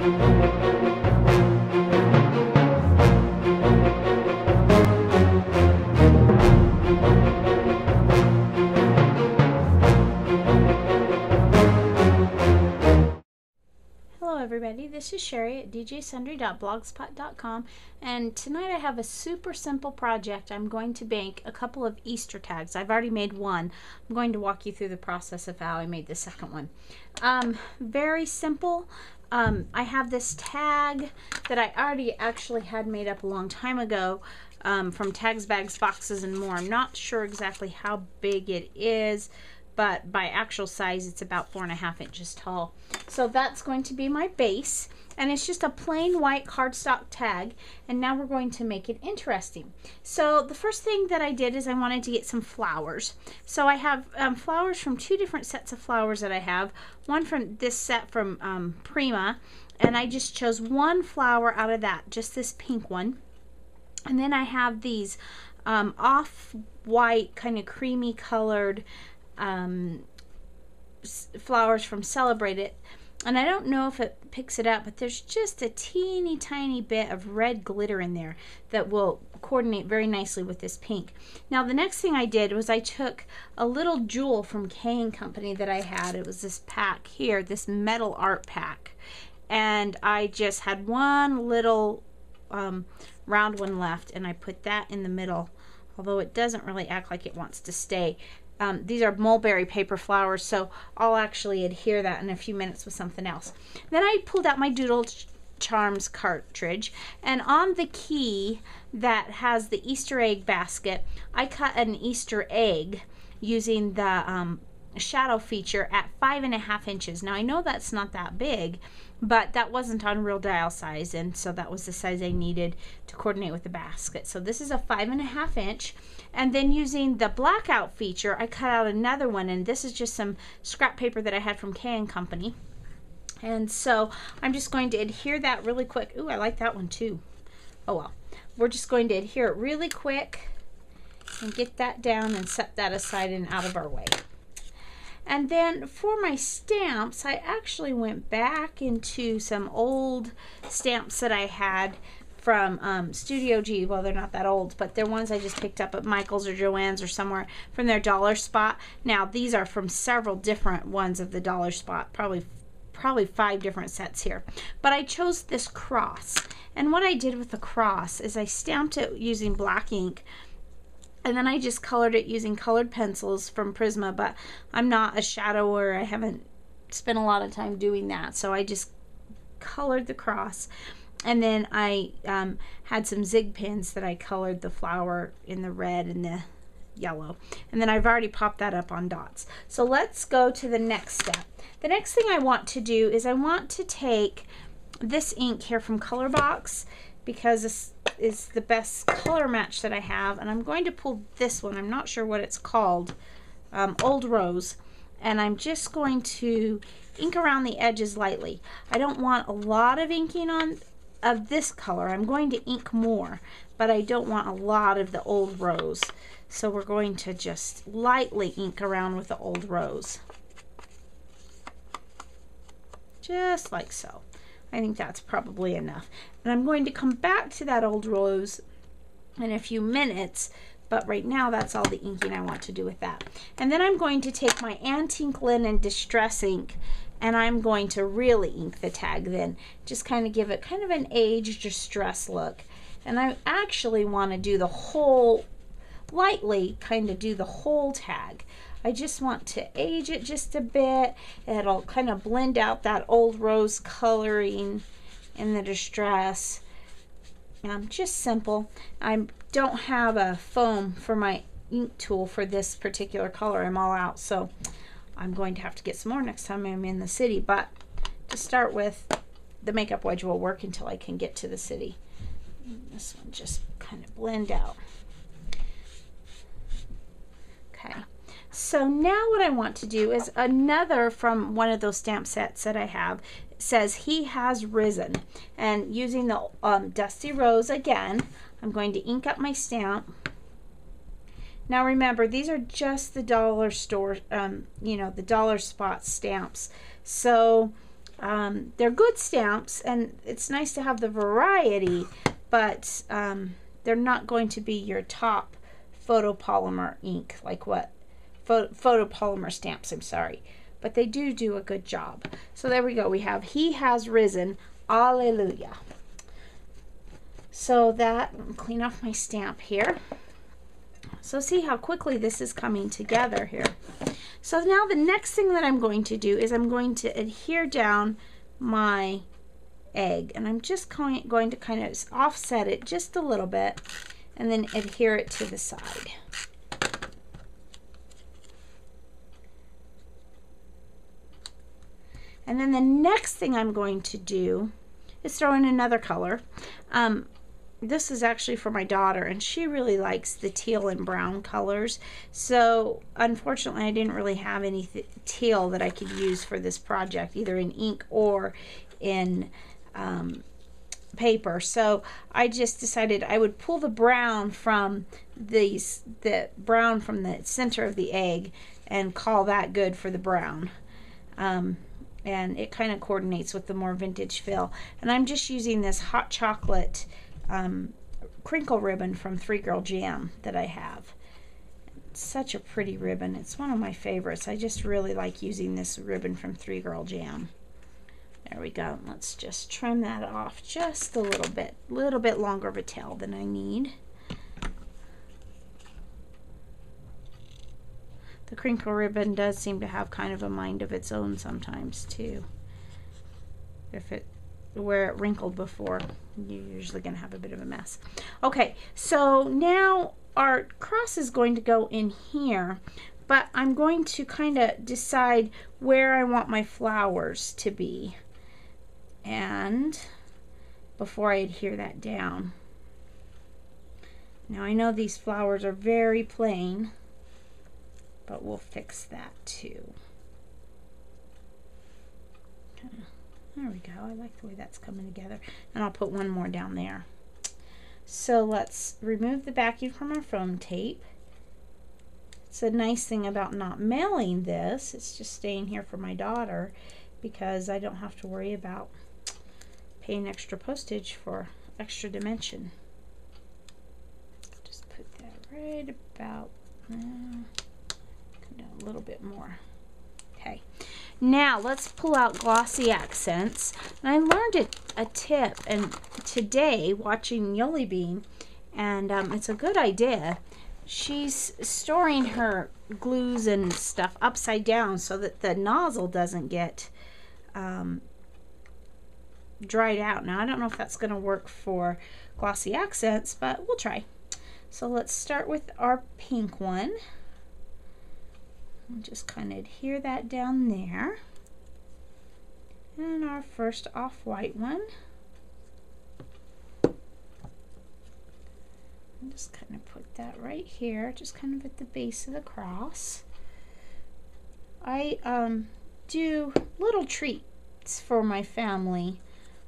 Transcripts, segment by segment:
Hello everybody, this is Sherry at djsundry.blogspot.com, and tonight I have a super simple project. I'm going to make a couple of Easter tags. I've already made one. I'm going to walk you through the process of how I made the second one. Very simple. I have this tag that I already actually had made up a long time ago from Tags, Bags, Boxes, and More. I'm not sure exactly how big it is, but by actual size it's about 4.5 inches tall. So that's going to be my base, and it's just a plain white cardstock tag, and now we're going to make it interesting. So the first thing that I did is I wanted to get some flowers. So I have flowers from two different sets of flowers that I have. One from this set from Prima, and I just chose one flower out of that, just this pink one. And then I have these off-white, kind of creamy colored flowers from Celebrate It, and I don't know if it picks it up, but there's just a teeny tiny bit of red glitter in there that will coordinate very nicely with this pink. Now the next thing I did was I took a little jewel from K & Company that I had. It was this pack here, this metal art pack, and I just had one little round one left, and I put that in the middle, although it doesn't really act like it wants to stay. These are mulberry paper flowers, so I'll actually adhere that in a few minutes with something else. Then I pulled out my Doodle Charms cartridge, and on the key that has the Easter egg basket, I cut an Easter egg using the shadow feature at 5.5 inches. Now I know that's not that big, but that wasn't on real dial size, and so that was the size I needed to coordinate with the basket. So this is a 5.5 inch, and then using the blackout feature I cut out another one, and this is just some scrap paper that I had from K & Company, and so I'm just going to adhere that really quick. Ooh, I like that one too. Oh well, we're just going to adhere it really quick and get that down and set that aside and out of our way. And then for my stamps, I actually went back into some old stamps that I had from Studio G. Well, they're not that old, but they're ones I just picked up at Michael's or Joann's or somewhere from their Dollar Spot. Now, these are from several different ones of the Dollar Spot, probably 5 different sets here. But I chose this cross. And what I did with the cross is I stamped it using black ink, and then I just colored it using colored pencils from Prisma, but I'm not a shadower. I haven't spent a lot of time doing that, so I just colored the cross. And then I had some zig pins that I colored the flower in the red and the yellow. And then I've already popped that up on dots. So let's go to the next step. The next thing I want to do is I want to take this ink here from Colorbox, because this is the best color match that I have, and I'm going to pull this one. I'm not sure what it's called, Old Rose, and I'm just going to ink around the edges lightly. I don't want a lot of inking on of this color. I'm going to ink more, but I don't want a lot of the Old Rose, so we're going to just lightly ink around with the Old Rose, just like so. I think that's probably enough. And I'm going to come back to that Old Rose in a few minutes, but right now that's all the inking I want to do with that. And then I'm going to take my Antique Linen Distress ink, and I'm going to really ink the tag then. Just kind of give it kind of an aged distress look. And I actually want to do the whole, lightly kind of do the whole tag. I just want to age it just a bit. It'll kind of blend out that Old Rose coloring in the distress. Just simple. I don't have a foam for my ink tool for this particular color. I'm all out, so I'm going to have to get some more next time I'm in the city. But to start with, the makeup wedge will work until I can get to the city. This one just kind of blend out. Okay. So now what I want to do is another from one of those stamp sets that I have. It says He Has Risen, and using the Dusty Rose again, I'm going to ink up my stamp. Now remember, these are just the dollar store, you know, the Dollar Spot stamps. So They're good stamps, and it's nice to have the variety, but they're not going to be your top photopolymer ink, like what photopolymer stamps, I'm sorry, but they do a good job. So there we go. We have He Has Risen. Alleluia. So that, clean off my stamp here. So see how quickly this is coming together here. So now the next thing that I'm going to do is I'm going to adhere down my egg, and I'm just going to kind of offset it just a little bit and then adhere it to the side. And then the next thing I'm going to do is throw in another color. This is actually for my daughter, and she really likes the teal and brown colors. So unfortunately, I didn't really have any teal that I could use for this project, either in ink or in paper. So I just decided I would pull the brown from the brown from the center of the egg and call that good for the brown. And it kind of coordinates with the more vintage feel. And I'm just using this hot chocolate crinkle ribbon from 3 Girl Jam that I have. It's such a pretty ribbon. It's one of my favorites. I just really like using this ribbon from 3 Girl Jam. There we go. Let's just trim that off just a little bit longer of a tail than I need. The crinkle ribbon does seem to have kind of a mind of its own sometimes too. Where it wrinkled before, you're usually going to have a bit of a mess. Okay, so now our cross is going to go in here, but I'm going to kind of decide where I want my flowers to be. And before I adhere that down. Now I know these flowers are very plain, but we'll fix that too. Okay. There we go. I like the way that's coming together. And I'll put one more down there. So let's remove the backing from our foam tape. It's a nice thing about not mailing this. It's just staying here for my daughter because I don't have to worry about paying extra postage for extra dimension. Just put that right about there. Come down a little bit more. Okay. Now let's pull out glossy accents. And I learned a tip and today watching Yoli Bean, and it's a good idea. She's storing her glues and stuff upside down so that the nozzle doesn't get dried out. Now I don't know if that's going to work for glossy accents, but we'll try. So let's start with our pink one. And just kind of adhere that down there. And our first off-white one. And just kind of put that right here, just kind of at the base of the cross. I do little treats for my family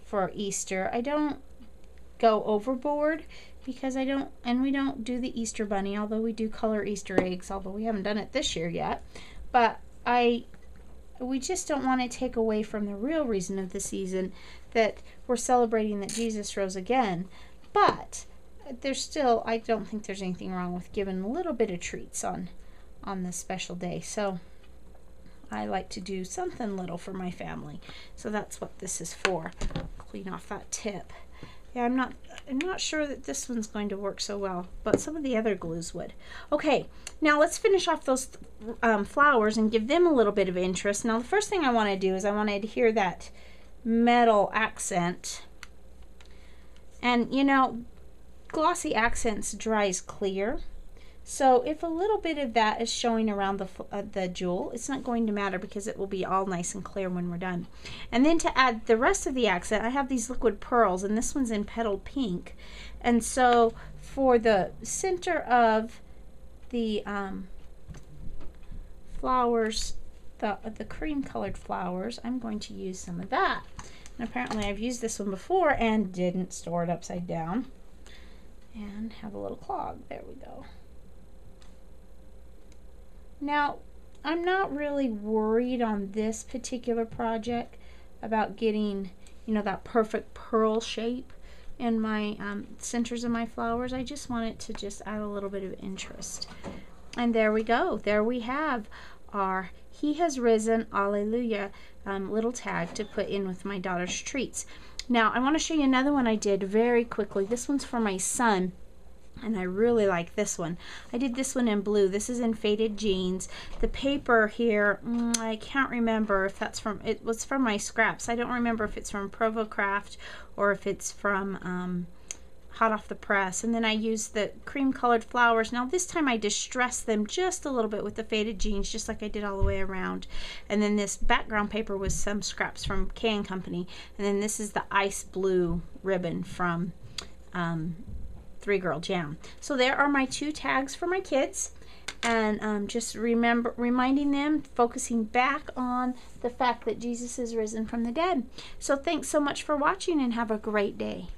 for Easter. I don't go overboard because we don't do the Easter bunny, although we do color Easter eggs, although we haven't done it this year yet. But we just don't want to take away from the real reason of the season, that we're celebrating that Jesus rose again. But there's still, I don't think there's anything wrong with giving a little bit of treats on this special day. So I like to do something little for my family. So that's what this is for. Clean off that tip. Yeah, I'm not sure that this one's going to work so well, but some of the other glues would. Okay, now let's finish off those flowers and give them a little bit of interest. Now the first thing I want to do is I want to adhere that metal accent. And you know, glossy accents dries clear. So if a little bit of that is showing around the jewel, it's not going to matter because it will be all nice and clear when we're done. And then to add the rest of the accent, I have these liquid pearls, and this one's in petal pink. And so for the center of the flowers, the cream colored flowers, I'm going to use some of that. And apparently I've used this one before and didn't store it upside down. And have a little clog. There we go. Now, I'm not really worried on this particular project about getting, you know, that perfect pearl shape in my centers of my flowers. I just want it to just add a little bit of interest. And there we go. There we have our He Has Risen, Alleluia little tag to put in with my daughter's treats. Now, I want to show you another one I did very quickly. This one's for my son, and I really like this one. I did this one in blue. This is in Faded Jeans. The paper here, I can't remember if that's from, it was from my scraps. I don't remember if it's from Provocraft or if it's from hot off the press. And then I used the cream colored flowers. Now this time I distressed them just a little bit with the Faded Jeans, just like I did all the way around. And then this background paper was some scraps from K & Company. And then this is the ice blue ribbon from 3 Girl Jam. So there are my 2 tags for my kids. And just reminding them, focusing back on the fact that Jesus is risen from the dead. So thanks so much for watching, and have a great day.